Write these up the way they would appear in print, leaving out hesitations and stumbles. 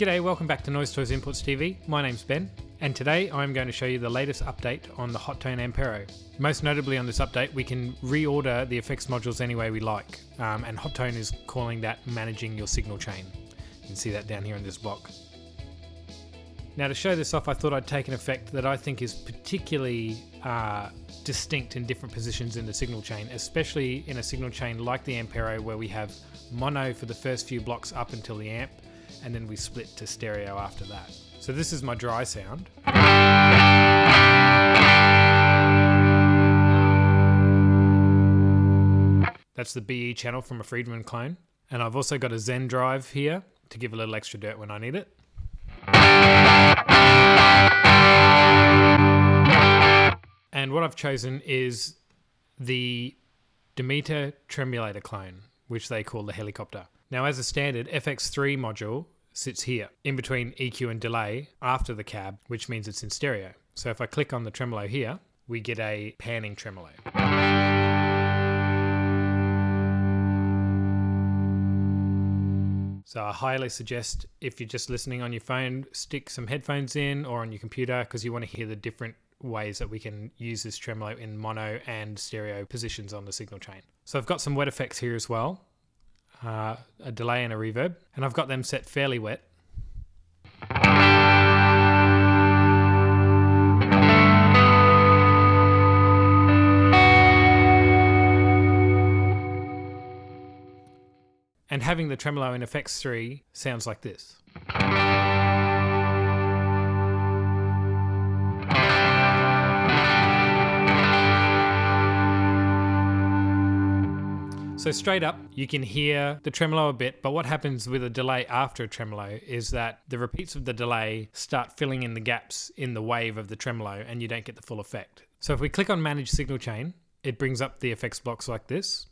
G'day, welcome back to Noise Toys Inputs TV. My name's Ben, and today I'm going to show you the latest update on the Hotone Ampero. Most notably on this update, we can reorder the effects modules any way we like, and Hotone is calling that managing your signal chain. You can see that down here in this block. Now to show this off, I thought I'd take an effect that I think is particularly distinct in different positions in the signal chain, especially in a signal chain like the Ampero where we have mono for the first few blocks up until the amp, and then we split to stereo after that. So this is my dry sound. That's the BE channel from a Friedman clone. And I've also got a Zen drive here to give a little extra dirt when I need it. And what I've chosen is the Demeter tremulator clone, which they call the helicopter. Now as a standard, FX3 module sits here in between EQ and delay after the cab, which means it's in stereo. So if I click on the tremolo here, we get a panning tremolo. So I highly suggest, if you're just listening on your phone, stick some headphones in or on your computer, because you want to hear the different ways that we can use this tremolo in mono and stereo positions on the signal chain. So I've got some wet effects here as well. A delay and a reverb, and I've got them set fairly wet. And having the tremolo in FX3 sounds like this. So straight up, you can hear the tremolo a bit, but what happens with a delay after a tremolo is that the repeats of the delay start filling in the gaps in the wave of the tremolo, and you don't get the full effect. So if we click on Manage Signal Chain, it brings up the effects blocks like this,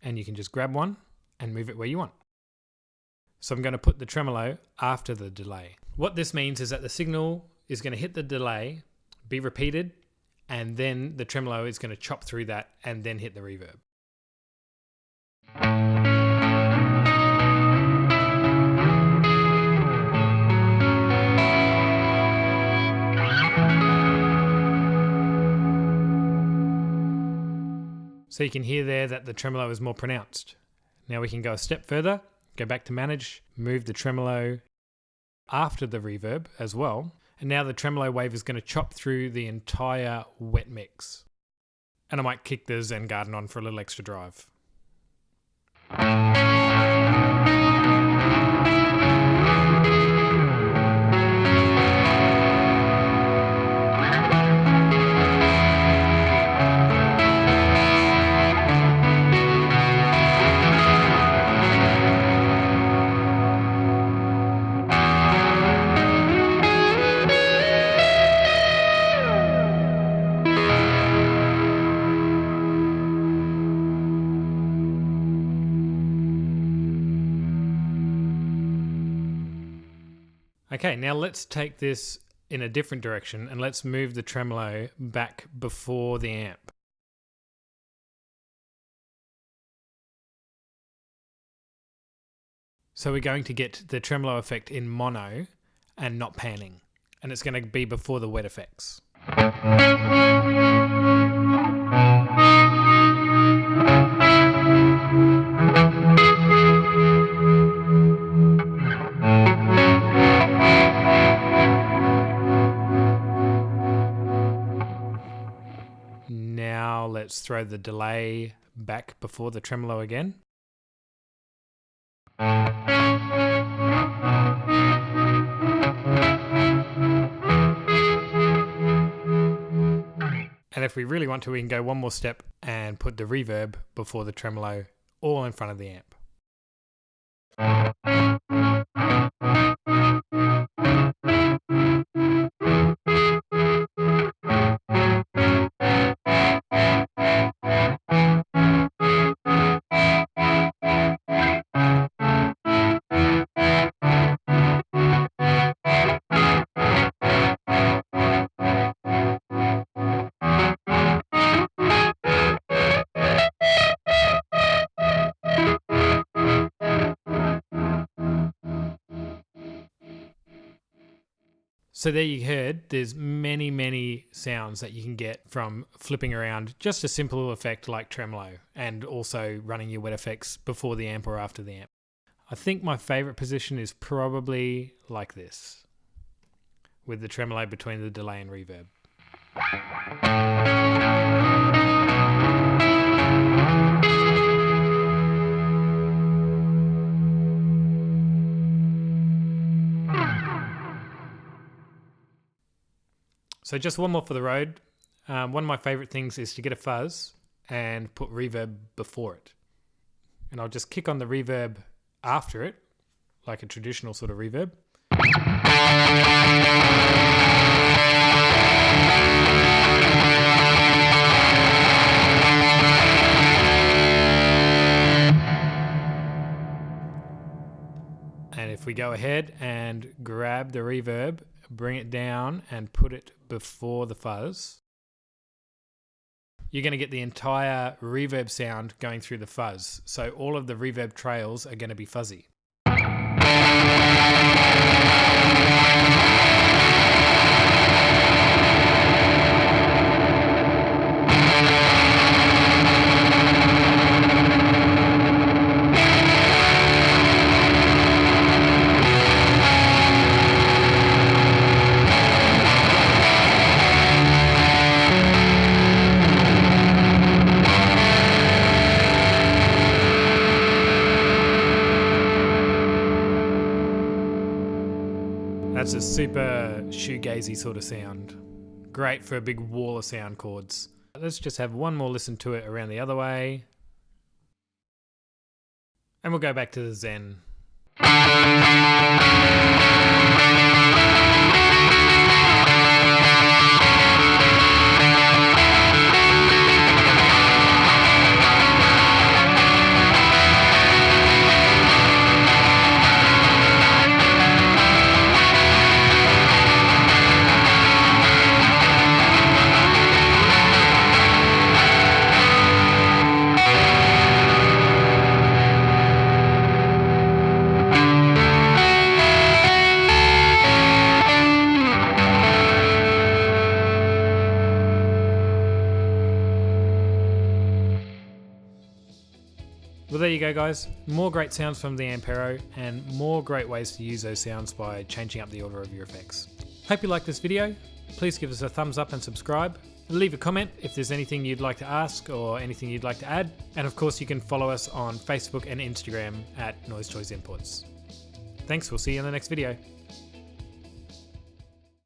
and you can just grab one and move it where you want. So I'm going to put the tremolo after the delay. What this means is that the signal is going to hit the delay, be repeated, and then the tremolo is going to chop through that and then hit the reverb. So you can hear there that the tremolo is more pronounced. Now we can go a step further, go back to Manage, move the tremolo after the reverb as well. And now the tremolo wave is going to chop through the entire wet mix. And I might kick the Zen Garden on for a little extra drive. Okay, now let's take this in a different direction and let's move the tremolo back before the amp. So we're going to get the tremolo effect in mono and not panning, and it's going to be before the wet effects. Now let's throw the delay back before the tremolo again. And if we really want to, we can go one more step and put the reverb before the tremolo, all in front of the amp. So there you heard, there's many sounds that you can get from flipping around just a simple effect like tremolo, and also running your wet effects before the amp or after the amp. I think my favorite position is probably like this, with the tremolo between the delay and reverb. So just one more for the road. One of my favorite things is to get a fuzz and put reverb before it. And I'll just kick on the reverb after it, like a traditional sort of reverb. And if we go ahead and grab the reverb, bring it down and put it before the fuzz, you're going to get the entire reverb sound going through the fuzz. So all of the reverb trails are going to be fuzzy. That's a super shoegazy sort of sound. Great for a big wall of sound chords. Let's just have one more listen to it around the other way. And we'll go back to the Zen. Well, there you go, guys. More great sounds from the Ampero, and more great ways to use those sounds by changing up the order of your effects. Hope you liked this video. Please give us a thumbs up and subscribe. Leave a comment if there's anything you'd like to ask or anything you'd like to add. And of course, you can follow us on Facebook and Instagram at Noise Toys Imports. Thanks, we'll see you in the next video.